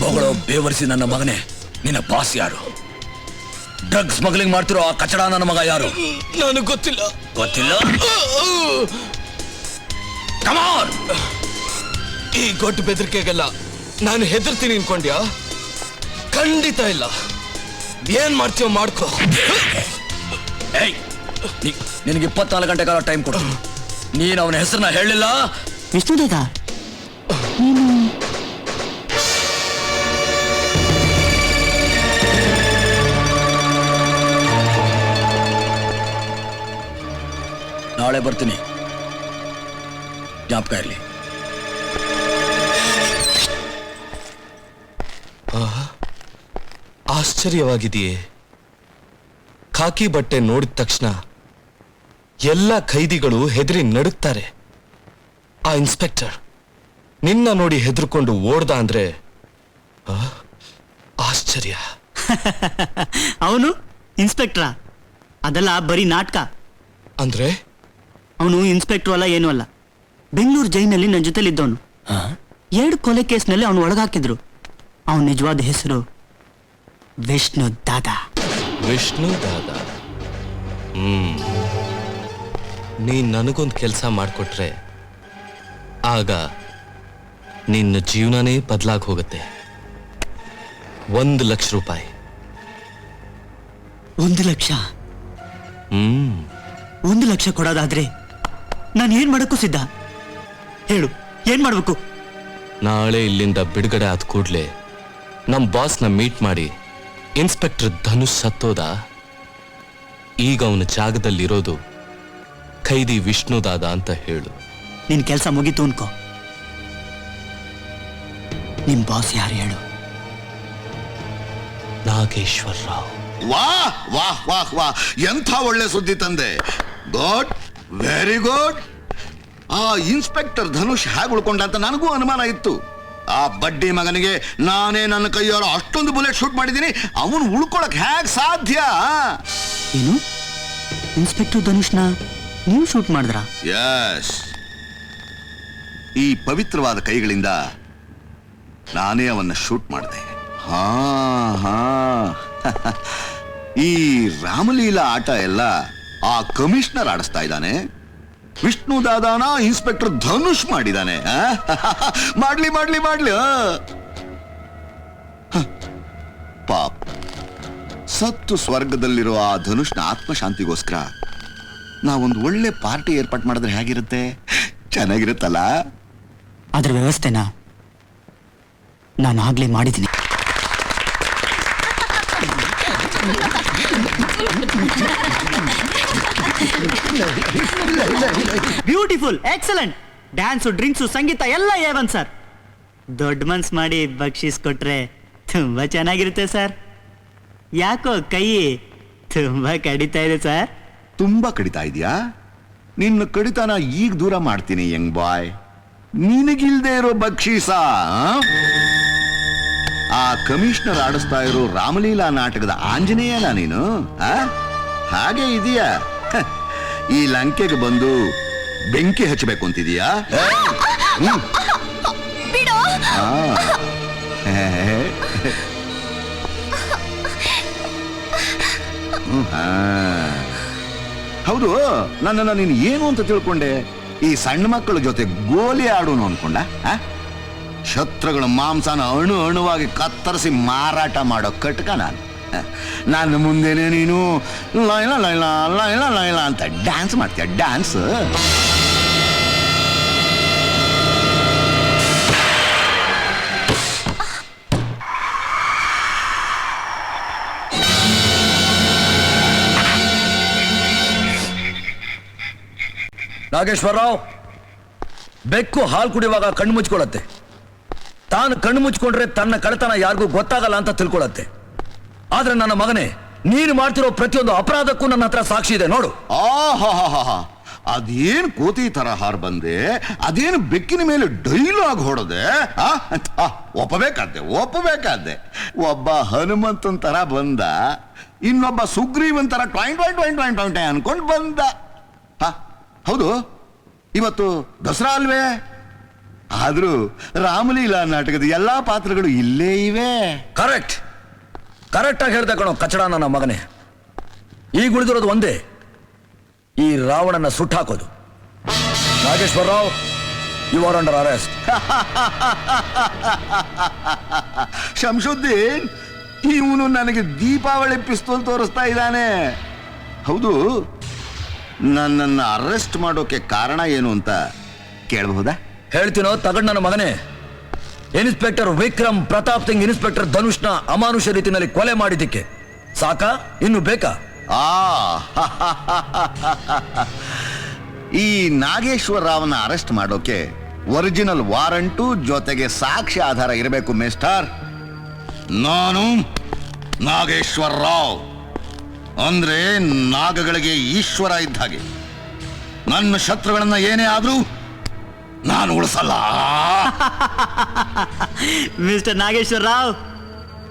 ಬೊಗಳೋ ಬೇವರಿಸಿ ನನ್ನ ಮಗನೇ, ನಿನ್ನ ಬಾಸ್ ಯಾರು? ಡ್ರಗ್ ಸ್ಮಗ್ಲಿಂಗ್ ಮಾಡ್ತಿರೋ ಆ ಕಚಡ ನನ್ನ ಮಗ ಯಾರು? ನನಗೆ ಗೊತ್ತಿಲ್ಲ. ಗೊತ್ತಿಲ್ಲ? ಕಮಾನ್! ಈ ಗೊಡ್ಡ ಬೆದರಿಕೆಗೆಲ್ಲ ನಾನು ಹೆದರ್ತೀನಿ ಅನ್ಕೊಂಡ್ಯಾ? ಖಂಡಿತ ಇಲ್ಲ. ಏನ್ ಮಾಡ್ತೀವ ಮಾಡ್ಕೋ. ನಿನಗೆ 24 ಗಂಟೆ ಕಾಲ ಟೈಮ್ ಕೊಡು. ನೀನು ಅವನ ಹೆಸರನ್ನ ಹೇಳಿಲ್ಲ. ವಿಷ್ಣುದೇಗ, ನಾಳೆ ಬರ್ತೀನಿ, ಜ್ಞಾಪಕ ಇರಲಿ. ಆಶ್ಚರ್ಯವಾಗಿದೆಯೇ? ಖಾಕಿ ಬಟ್ಟೆ ನೋಡಿದ ತಕ್ಷಣ ಎಲ್ಲ ಖೈದಿಗಳು ಹೆದರಿ ನಡುಕ್ತಾರೆ. ಆ ಇನ್ಸ್ಪೆಕ್ಟರ್ ನಿನ್ನ ನೋಡಿ ಹೆದರ್ಕೊಂಡು ಓಡ್ದ ಅಂದ್ರೆ ಆಶ್ಚರ್ಯ. ಅವನು ಇನ್ಸ್ಪೆಕ್ಟ್ರ? ಅದೆಲ್ಲ ಬರೀ ನಾಟಕ. ಅಂದ್ರೆ ಅವನು ಇನ್ಸ್ಪೆಕ್ಟರ್ ಅಲ್ಲ, ಏನೂ ಅಲ್ಲ. ಬೆಂಗಳೂರು ಜೈಲಿನಲ್ಲಿ ನನ್ನ ಜೊತೆಲಿದ್ದವನು. 2 ಕೊಲೆ ಕೇಸ್ನಲ್ಲಿ ಅವನು ಒಳಗಾಕಿದ್ರು. ಅವನ ನಿಜವಾದ ಹೆಸರು ವಿಷ್ಣು ದಾದಾ. ವಿಷ್ಣು ದಾದಾ. ನೀನ್ ನನಗೊಂದು ಕೆಲಸ ಮಾಡಿಕೊಟ್ರೆ ಆಗ ನಿನ್ನ ಜೀವನನೇ ಬದಲಾಗಿ ಹೋಗುತ್ತೆ. 1 ಲಕ್ಷ ರೂಪಾಯಿ. 1 ಲಕ್ಷ? 1 ಲಕ್ಷ ಕೊಡೋದಾದ್ರೆ ನಾನು ಏನ್ ಮಾಡಕ್ಕೂ ಸಿದ್ಧ. ಹೇಳು, ಏನ್ ಮಾಡ್ಬೇಕು? ನಾಳೆ ಇಲ್ಲಿಂದ ಬಿಡುಗಡೆ ಆದ ಕೂಡ್ಲೆ ನಮ್ ಬಾಸ್ನ ಮೀಟ್ ಮಾಡಿ, ಇನ್ಸ್ಪೆಕ್ಟರ್ ಧನುಷ್ ಸತ್ತೋದ, ಈಗ ಅವನ ಜಾಗದಲ್ಲಿರೋದು ಖೈದಿ ವಿಷ್ಣು ದಾದಾ ಅಂತ ಹೇಳು. ನಿನ್ ಕೆಲಸ ಮುಗೀತು ಅನ್ಕೋ. ನಿಮ್ ಬಾಸ್ ಯಾರು ಹೇಳು? ನಾಗೇಶ್ವರ ರಾವ್. ವಾಹ್ ವಾಹ್ ವಾಹ್ ವಾಹ್, ಎಂಥ ಒಳ್ಳೆ ಸುದ್ದಿ ತಂದೆ. Good, very good. ಆ ಇನ್ಸ್ಪೆಕ್ಟರ್ ಧನುಷ್ ಹೇಗೆ ಉಳ್ಕೊಂಡ ಅಂತ ನನಗೂ ಅನುಮಾನ ಇತ್ತು. ಆ ಬಡ್ಡಿ ಮಗನಿಗೆ ನಾನೇ ನನ್ನ ಕೈಯಾರ ಅಷ್ಟೊಂದು ಬುಲೆಟ್ ಶೂಟ್ ಮಾಡಿದ್ದೀನಿ, ಅವನು ಉಳ್ಕೊಳಕ್ ಹೇಗೆ ಸಾಧ್ಯ? ಏನು, ಇನ್ಸ್ಪೆಕ್ಟರ್ ಧನುಷ್ನ ನೀವು ಶೂಟ್ ಮಾಡಿದ್ರಾ? ಯಸ್, ಈ ಪವಿತ್ರವಾದ ಕೈಗಳಿಂದ ನಾನೇ ಅವನ್ನ ಶೂಟ್ ಮಾಡಿದೆ. ಹಾ ಹಾ ಈ ರಾಮಲೀಲಾ ಆಟ ಎಲ್ಲ ಆ ಕಮಿಷನರ್ ಆಡಿಸ್ತಾ ಇದ್ದಾನೆ. ವಿಷ್ಣು ದಾದಾನ ಇನ್ಸ್ಪೆಕ್ಟರ್ ಧನುಷ್ ಮಾಡಿದ್ದಾನೆ. ಮಾಡ್ಲಿ ಮಾಡ್ಲಿ ಮಾಡ್ಲಿ. ಪಾಪ, ಸತ್ತು ಸ್ವರ್ಗದಲ್ಲಿರೋ ಆ ಧನುಷ್ನ ಆತ್ಮಶಾಂತಿಗೋಸ್ಕರ ನಾವೊಂದು ಒಳ್ಳೆ ಪಾರ್ಟಿ ಏರ್ಪಾಟ್ ಮಾಡಿದ್ರೆ ಹೇಗಿರುತ್ತೆ? ಚೆನ್ನಾಗಿರುತ್ತಲ್ಲ? ಅದ್ರ ವ್ಯವಸ್ಥೆನ ನಾನು ಆಗ್ಲೇ ಮಾಡಿದ್ದೀನಿ. Beautiful, excellent. ಡ್ಯಾನ್ಸು, ಡ್ರಿಂಕ್ಸು, ಸಂಗೀತ ಎಲ್ಲ ಏವನ್ ಸರ್. ದೊಡ್ಡ ಮನ್ಸ್ ಮಾಡಿ ಬಕ್ಷೀಸ್ ಕೊಟ್ರೆ ತುಂಬಾ ಚೆನ್ನಾಗಿರುತ್ತೆ ಸರ್. ಯಾಕೋ ಕೈ ತುಂಬಾ ಕಡಿತಾ ಇದೆ ಸರ್? ತುಂಬಾ ಕಡಿತಾ ಇದೆಯಾ? ನಿನ್ನ ಕಡಿತಾನ ಈಗ ದೂರ ಮಾಡ್ತೀನಿ ಯಂಗ್ ಬಾಯ್. ನಿನಗಿಲ್ದೇ ಇರೋ ಬಕ್ಷೀಸ ಆ ಕಮಿಷನರ್ ಆಡಿಸ್ತಾ ಇರೋ ರಾಮಲೀಲಾ ನಾಟಕದ ಆಂಜನೇಯನ ನೀನು. ಹಾಗೆ ಇದೆಯಾ? ಈ ಲಂಕೆಗೆ ಬಂದು ಬೆಂಕಿ ಹಚ್ಚಬೇಕು ಅಂತಿದೀಯಾ? ಹೌದು, ನನ್ನನ್ನು ನೀನು ಏನು ಅಂತ ತಿಳ್ಕೊಂಡೆ? ಈ ಸಣ್ಣ ಮಕ್ಕಳ ಜೊತೆ ಗೋಲಿ ಆಡೋನು ಅನ್ಕೊಂಡ? ಶತ್ರುಗಳ ಮಾಂಸನ ಅಣು ಅಣುವಾಗಿ ಕತ್ತರಿಸಿ ಮಾರಾಟ ಮಾಡೋ ಕಟ್ಕ ನಾನು. ನನ್ನ ಮುಂದೆನೆ ನೀನು ಲೈಲಾ ಲೈಲಾ ಲೈಲಾ ಲೈಲಾ ಅಂತ ಡ್ಯಾನ್ಸ್ ಮಾಡ್ತೀಯ. ಡ್ಯಾನ್ಸ್ ನಾಗೇಶ್ವರ ರಾವ್, ಬೆಕ್ಕು ಹಾಲು ಕುಡಿಯುವಾಗ ಕಣ್ಣು ಮುಚ್ಕೊಳ್ಳತ್ತೆ. ತಾನು ಕಣ್ಣು ಮುಚ್ಕೊಂಡ್ರೆ ತನ್ನ ಕಳತನ ಯಾರಿಗೂ ಗೊತ್ತಾಗಲ್ಲ ಅಂತ ತಿಳ್ಕೊಳತ್ತೆ. ಆದ್ರೆ ನನ್ನ ಮಗನೇ, ನೀನು ಮಾಡ್ತಿರೋ ಪ್ರತಿಯೊಂದು ಅಪರಾಧಕ್ಕೂ ನನ್ನ ಹತ್ರ ಸಾಕ್ಷಿ ಇದೆ ನೋಡು. ಅದೇನು ಕೋತಿ ತರ ಹಾರ್ ಬಂದೆ, ಅದೇನು ಬೆಕ್ಕಿನ ಮೇಲೆ ಡೈಲಾಗ್ ಹೊಡದೆ. ಒಪ್ಪಬೇಕಾದ್ದೆ. ಒಬ್ಬ ಹನುಮಂತನ್ ತರ ಬಂದ, ಇನ್ನೊಬ್ಬ ಸುಗ್ರೀವನ್ ತರ ಟ್ವಾಯಿಂಟ್ ಟ್ವಾಯಿಂಟ್ ಟ್ವಾಯಿಂಟ್ ಟ್ವಾಯಿಂಟ್ ಅನ್ಕೊಂಡು ಬಂದ. ಹೌದು, ಇವತ್ತು ದಸರಾ ಅಲ್ವೇ? ಆದ್ರೂ ರಾಮಲೀಲಾ ನಾಟಕದ ಎಲ್ಲಾ ಪಾತ್ರಗಳು ಇಲ್ಲೇ ಇವೆ. ಕರೆಕ್ಟ್ ಆಗಿ ಹೇಳ್ದೆ ಕಣೋ ಕಚಡ ನನ್ನ ಮಗನೇ. ಈಗ ಉಳಿದಿರೋದು ಒಂದೇ, ಈ ರಾವಣನ ಸುಟ್ಟಾಕೋದು. Nageshwara Rao, you are under arrest. Shamsuddin, ಇವನು ನನಗೆ ದೀಪಾವಳಿ ಪಿಸ್ತೂಲ್ ತೋರಿಸ್ತಾ ಇದ್ದಾನೆ. ಹೌದು, ನನ್ನನ್ನು ಅರೆಸ್ಟ್ ಮಾಡೋಕೆ ಕಾರಣ ಏನು ಅಂತ ಕೇಳಬಹುದಾ? ಹೇಳ್ತೀನೋ ತಗೊಂಡ್ ನನ್ನ ಮಗನೇ. ಇನ್ಸ್ಪೆಕ್ಟರ್ ವಿಕ್ರಮ್ ಪ್ರತಾಪ್ ಸಿಂಗ್ ಇನ್ಸ್ಪೆಕ್ಟರ್ ಧನುಷ್ನ ಅಮಾನುಷ ರೀತಿಯಲ್ಲಿ ಕೊಲೆ ಮಾಡಿದ್ದಕ್ಕೆ ಸಾಕಾ? ಇನ್ನು ಬೇಕಾ? ಈ ನಾಗೇಶ್ವರ ರಾವ್ನ ಅರೆಸ್ಟ್ ಮಾಡೋಕೆ ಒರಿಜಿನಲ್ ವಾರಂಟು ಜೊತೆಗೆ ಸಾಕ್ಷಿ ಆಧಾರ ಇರಬೇಕು ಮಿಸ್ಟರ್. ನಾನು ನಾಗೇಶ್ವರ ರಾವ್ ಅಂದ್ರೆ ನಾಗಗಳಿಗೆ ಈಶ್ವರ ಇದ್ದ ಹಾಗೆ. ನನ್ನ ಶತ್ರುಗಳನ್ನ ಏನೇ ಆದ್ರೂ ನಾನು ಉಳಿಸಲ್ಲ. ಮಿಸ್ಟರ್ ನಾಗೇಶ್ವರ ರಾವ್,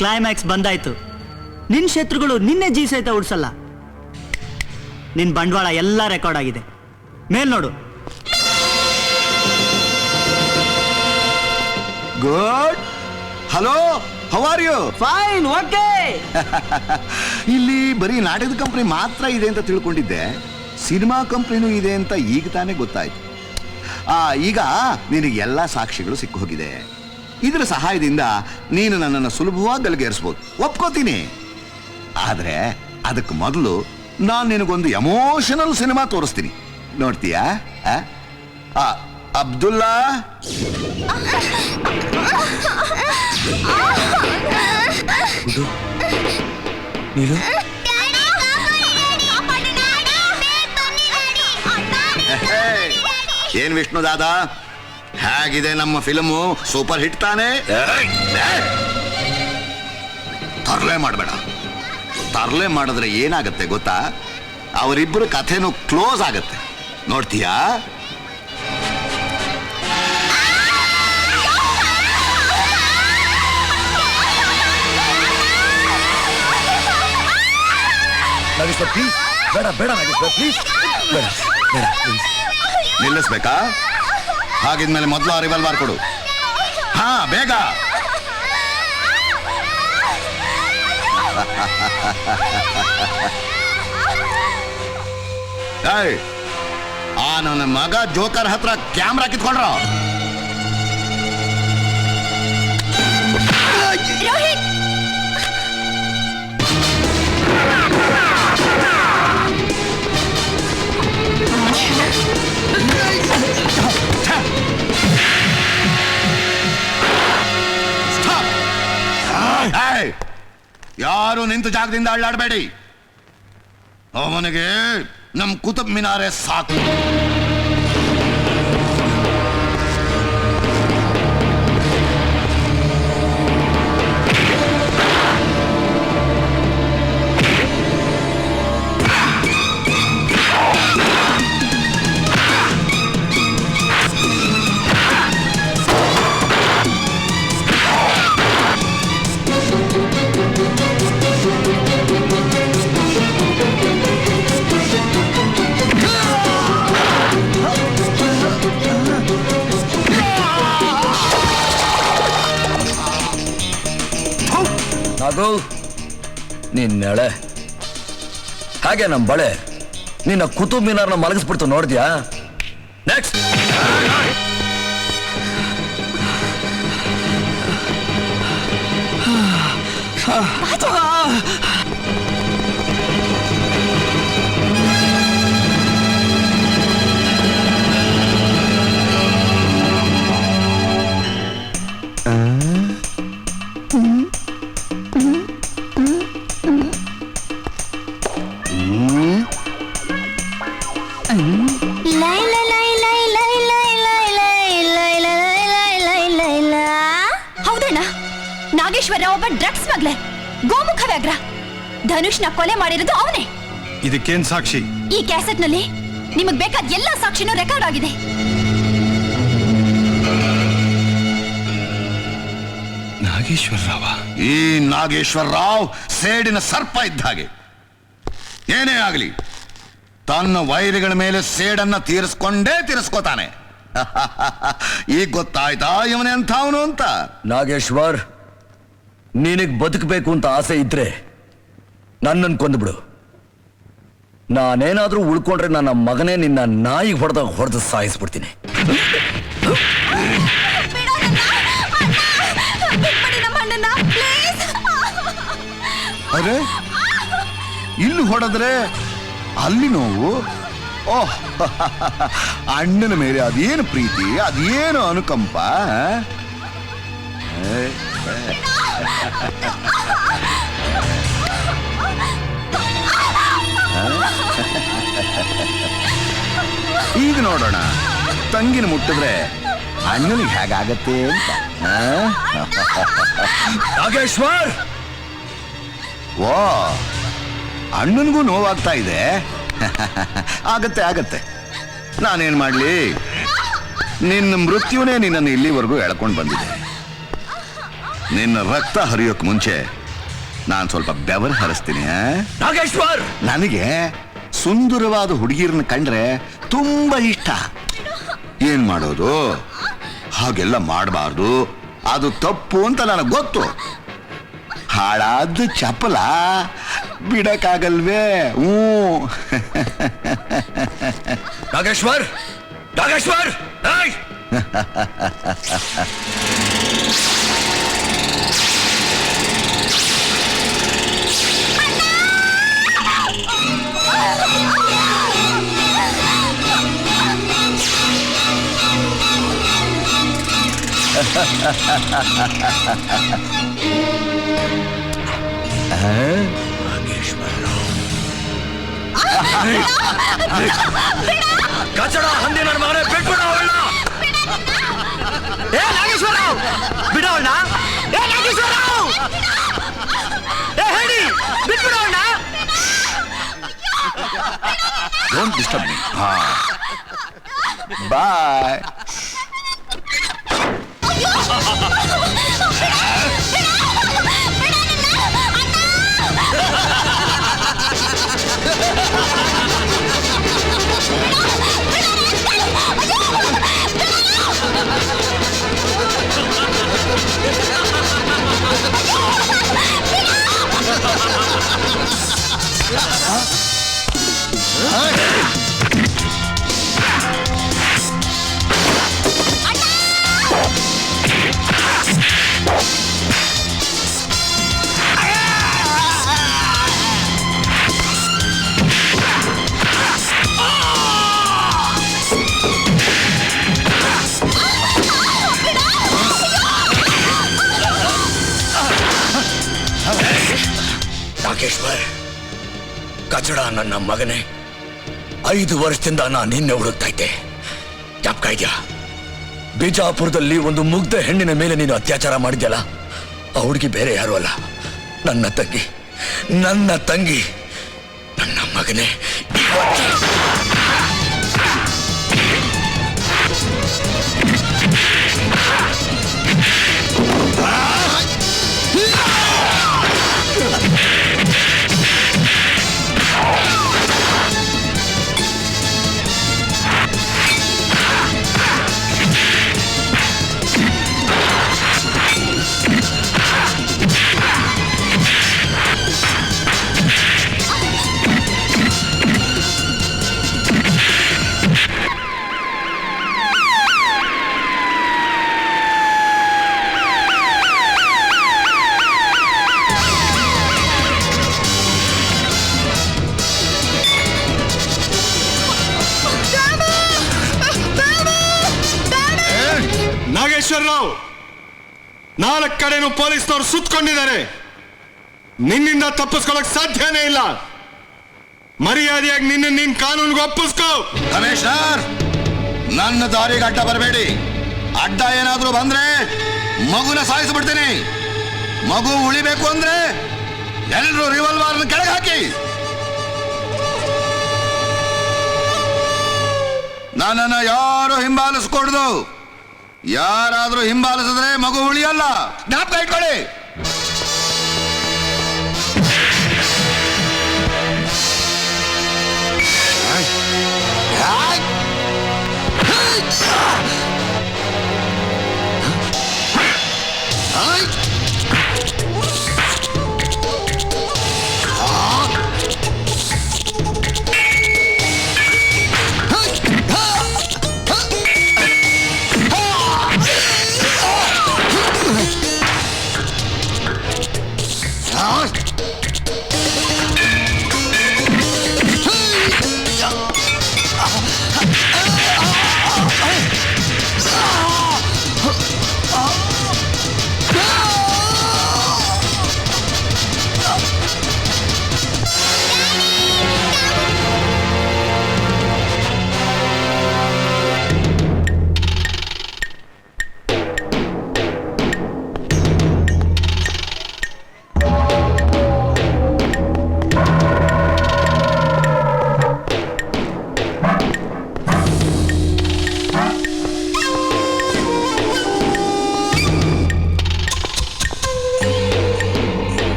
ಕ್ಲೈಮ್ಯಾಕ್ಸ್ ಬಂದಾಯ್ತು. ನಿನ್ ಶತ್ರುಗಳು ನಿನ್ನೆ ಜೀವ ಸಹಿತ ಉಡ್ಸಲ್ಲ. ನಿನ್ ಬಂಡವಾಳ ಎಲ್ಲ ರೆಕಾರ್ಡ್ ಆಗಿದೆ. ಮೇಲ್ ನೋಡು. Good. Hello, how are you? Fine, okay. ಇಲ್ಲಿ ಬರೀ ನಾಟಕದ ಕಂಪನಿ ಮಾತ್ರ ಇದೆ ಅಂತ ತಿಳ್ಕೊಂಡಿದ್ದೆ. ಸಿನಿಮಾ ಕಂಪನಿನೂ ಇದೆ ಅಂತ ಈಗ ತಾನೇ ಗೊತ್ತಾಯ್ತು. ಈಗ ನಿನಗೆ ಎಲ್ಲ ಸಾಕ್ಷಿಗಳು ಸಿಕ್ಕು ಹೋಗಿದೆ. ಇದರ ಸಹಾಯದಿಂದ ನೀನು ನನ್ನನ್ನು ಸುಲಭವಾಗಿ ಗಲ್ಲಿಗೇರಿಸ್ಬೋದು, ಒಪ್ಕೋತೀನಿ. ಆದ್ರೆ ಅದಕ್ಕೆ ಮೊದಲು ನಾನು ನಿನಗೊಂದು ಎಮೋಷನಲ್ ಸಿನಿಮಾ ತೋರಿಸ್ತೀನಿ, ನೋಡ್ತೀಯಾ? ಅಬ್ದುಲ್ಲಾ, ಏನ್ ವಿಷ್ಣು ದಾದಾ, ಹೇಗಿದೆ ನಮ್ಮ ಫಿಲ್ಮು? ಸೂಪರ್ ಹಿಟ್ ತಾನೆ? ತರ್ಲೆ ಮಾಡಬೇಡ. ತರ್ಲೆ ಮಾಡಿದ್ರೆ ಏನಾಗತ್ತೆ ಗೊತ್ತಾ? ಅವರಿಬ್ಬರು ಕಥೆನೂ ಕ್ಲೋಸ್ ಆಗತ್ತೆ, ನೋಡ್ತೀಯಾ? ನಾಗೇಶ್ವರ್ ಪ್ಲೀಸ್, ಬೇಡ ಬೇಡ ನಾಗೇಶ್ವರ್ ಪ್ಲೀಸ್, ಬೇಡ ಬೇಡ ಪ್ಲೀಸ್. ನಿಲ್ಲಿಸ್ಬೇಕಾ? ಹಾಗಿದ್ಮೇಲೆ ಮೊದಲು ಆ ರಿವಾಲ್ವರ್ ಕೊಡು. ಹಾ, ಬೇಗ. ನನ್ನ ಮಗ ಜೋಕರ್ ಹತ್ರ ಕ್ಯಾಮ್ರಾ ಕಿತ್ಕೊಂಡ್ರ. ಯಾರು ನಿಂತು ಜಾಗದಿಂದ ಅಳ್ಳಾಡಬೇಡಿ. ಅವನಿಗೆ ನಮ್ ಕುತುಬ್ ಮಿನಾರೆ ಸಾಕು. ನಾಗು, ನಿನ್ನೆಳೆ ಹಾಗೆ ನಮ್ಮ ಬಳೆ ನಿನ್ನ ಕುತುಬ್ ಮಿನಾರ್ನ ಮಲಗಿಸ್ಬಿಡ್ತು, ನೋಡಿದ್ಯಾ? ನೆಕ್ಸ್ಟ್. ಹೌದಣ್ಣ, ನಾಗೇಶ್ವರ ಒಬ್ಬ ಡ್ರಗ್ಸ್ ಸ್ಮಗ್ಲರ್, ಗೋಮುಖ ವ್ಯಾಘ್ರ. ಧನುಷ್ನ ಕೊಲೆ ಮಾಡಿರೋದು ಅವನೇ. ಇದಕ್ಕೇನ್ ಸಾಕ್ಷಿ? ಈ ಕ್ಯಾಸೆಟ್ ನಲ್ಲಿ ನಿಮಗ್ ಬೇಕಾದ ಎಲ್ಲಾ ಸಾಕ್ಷಿನೂ ರೆಕಾರ್ಡ್ ಆಗಿದೆ. ನಾಗೇಶ್ವರ ರಾವ? ಈ ನಾಗೇಶ್ವರ ರಾವ್ ಸೇಡಿನ ಸರ್ಪ ಇದ್ದ ಹಾಗೆ. ಏನೇ ಆಗಲಿ ತನ್ನ ವೈರಿಗಳ ಮೇಲೆ ಸೇಡನ್ನ ತೀರಿಸ್ಕೊಂಡೇ ತೀರಿಸ್ಕೋತಾನೆ. ಈಗ ಗೊತ್ತಾಯ್ತಾ ಇವನೇ ಅಂಥವನು ಅಂತ? ನಾಗೇಶ್ವರ್, ನಿನಗ್ ಬದುಕಬೇಕು ಅಂತ ಆಸೆ ಇದ್ರೆ ನನ್ನನ್ನು ಕೊಂದ್ಬಿಡು. ನಾನೇನಾದ್ರೂ ಉಳ್ಕೊಂಡ್ರೆ ನನ್ನ ಮಗನೇ ನಿನ್ನ ನಾಯಿಗೆ ಹೊಡೆದು ಸಾಯಿಸ್ಬಿಡ್ತೀನಿ. ಅರೆ, ಇಲ್ಲಿ ಹೊಡೆದ್ರೆ ಅಲ್ಲಿ ನೋವು. ಓಹ್, ಅಣ್ಣನ ಮೇಲೆ ಅದೇನು ಪ್ರೀತಿ, ಅದೇನು ಅನುಕಂಪ. ಈಗ ನೋಡೋಣ ತಂಗಿನ ಮುಟ್ಟಿದ್ರೆ ಅಣ್ಣನಿಗೆ ಹೇಗಾಗತ್ತೆ ಅಂತ. ನಾಗೇಶ್ವರ್, ಓ, ಅಣ್ಣನಿಗೂ ನೋವಾಗ್ತಾ ಇದೆ. ಆಗತ್ತೆ ಆಗತ್ತೆ, ನಾನೇನ್ ಮಾಡ್ಲಿ? ನಿನ್ನ ಮೃತ್ಯುನೇ ನಿನ್ನನ್ನು ಇಲ್ಲಿವರೆಗೂ ಎಳ್ಕೊಂಡು ಬಂದಿದೆ. ನಿನ್ನ ರಕ್ತ ಹರಿಯೋಕ್ ಮುಂಚೆ ನಾನು ಸ್ವಲ್ಪ ಬೆವರು ಹರಿಸ್ತೀನಿ. ನಾಗೇಶ್ವರ್, ನನಗೆ ಸುಂದರವಾದ ಹುಡುಗಿರನ್ನ ಕಂಡ್ರೆ ತುಂಬಾ ಇಷ್ಟ. ಏನ್ ಮಾಡೋದು? ಹಾಗೆಲ್ಲ ಮಾಡಬಾರ್ದು, ಅದು ತಪ್ಪು ಅಂತ ನನಗೆ ಗೊತ್ತು. ಹಾಳಾದ ಚಪಲ ಬಿಡಕ್ಕಾಗಲ್ವೇ? ನಾಗೇಶ್ವರ್, ನಾಗೇಶ್ವರ್, ಏಯ್! ಕಚಡ ಹಂದಿ ನನ್ನ ಮಗನೇ, ಬಿಟ್ಬಿಡ ಅವಳನ್ನ. ಏ ನಾಗೇಶ್ವರರಾವ್, ಬಿಡೋಣ. ಏ ನಾಗೇಶ್ವರರಾವ್, ಏ ಹೇಳಿ, ಬಿಟ್ಬಿಡೋಣ. Don't disturb me. Bye. Nageshwar, ಕಚಡ ನನ್ನ ಮಗನೇ, 5 ವರ್ಷದಿಂದ ನಾನು ನಿನ್ನೆ ಹುಡುಕ್ತಾ ಇದ್ದೆ. ಜ್ಞಾಪಕ ಇದೆಯಾ? ಬಿಜಾಪುರದಲ್ಲಿ ಒಂದು ಮುಗ್ಧ ಹೆಣ್ಣಿನ ಮೇಲೆ ನೀನು ಅತ್ಯಾಚಾರ ಮಾಡಿದ್ಯಲ್ಲ, ಆ ಹುಡುಗಿ ಬೇರೆ ಯಾರು ಅಲ್ಲ, ನನ್ನ ತಂಗಿ, ನನ್ನ ಮಗನೇ. ನಾಗೇಶ್ವರರಾವ್, 4 ಕಡೆನೂ ಪೊಲೀಸ್ನವರು ಸುತ್ತಕೊಂಡಿದ್ದಾರೆ. ನಿನ್ನಿಂದ ತಪ್ಪಿಸ್ಕೊಳ್ಳಕ್ ಸಾಧ್ಯನೇ ಇಲ್ಲ. ಮರ್ಯಾದೆಯಾಗಿ ನೀನ್ ಕಾನೂನಿಗೆ ಒಪ್ಪಿಸ್ಕೋ. ಕಮಿಷನರ್, ನನ್ನ ದಾರಿಗೆ ಅಡ್ಡ ಬರಬೇಡಿ. ಅಡ್ಡ ಏನಾದ್ರೂ ಬಂದ್ರೆ ಮಗುನ ಸಾಯಿಸ್ಬಿಡ್ತೀನಿ. ಮಗು ಉಳಿಬೇಕು ಅಂದ್ರೆ ಎಲ್ಲರೂ ರಿವಾಲ್ವರ್ನ ಕೆಳಗೆ ಹಾಕಿ. ನನ್ನನ್ನು ಯಾರು ಹಿಂಬಾಲಿಸ್ಕೊಡ್ದು. ಯಾರಾದ್ರೂ ಹಿಂಬಾಲಿಸಿದ್ರೆ ಮಗು ಉಳಿಯಲ್ಲ, ಜ್ಞಾಪಕ ಇಟ್ಕೊಳ್ಳಿ.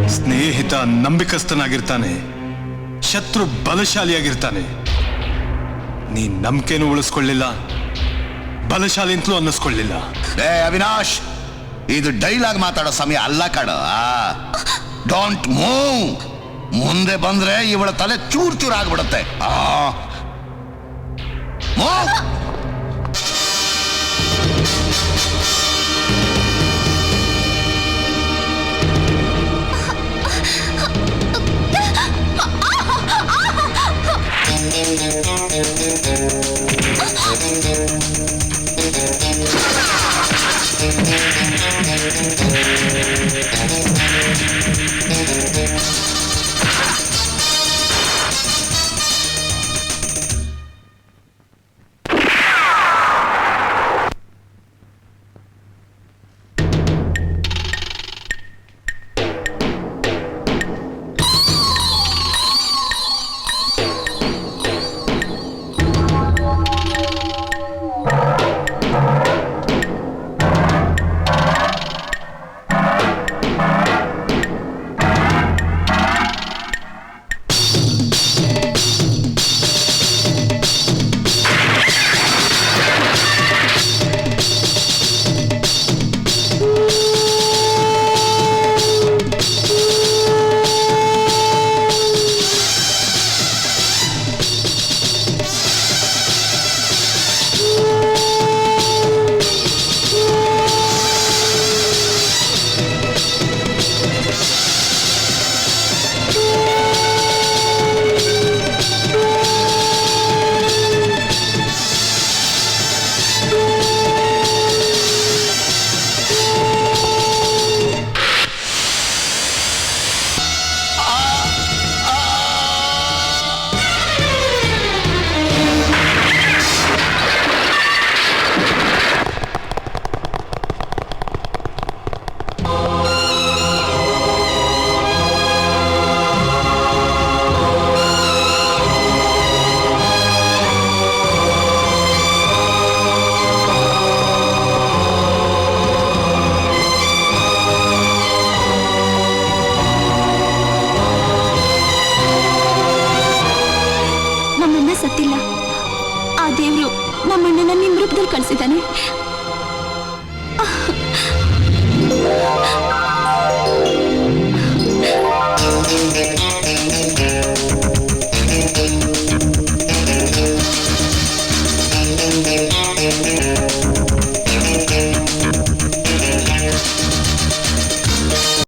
ಸ್ನೇಹಿತ ನಂಬಿಕಸ್ಥನಾಗಿರ್ತಾನೆ, ಶತ್ರು ಬಲಶಾಲಿಯಾಗಿರ್ತಾನೆ. ನೀನ್ ನಂಬಿಕೆನೂ ಉಳಿಸ್ಕೊಳ್ಳಿಲ್ಲ, ಬಲಶಾಲಿ ಅಂತಲೂ ಅನ್ನಿಸ್ಕೊಳ್ಳಿಲ್ಲ. ಅವಿನಾಶ್, ಇದು ಡೈಲಾಗ್ ಮಾತಾಡೋ ಸಮಯ ಅಲ್ಲ ಕಣ. Don't move. ಮುಂದೆ ಬಂದ್ರೆ ಇವಳ ತಲೆ ಚೂರ್ ಚೂರ್ ಆಗ್ಬಿಡುತ್ತೆ. ಮೂವ್. ಸತ್ತಿಲ್ಲ. ಆ ದೇವ್ರು ನಮ್ಮಣ್ಣನ ನಿಮ್ ರೂಪದಲ್ಲಿ ಕಳ್ಸಿದ್ದಾನೆ.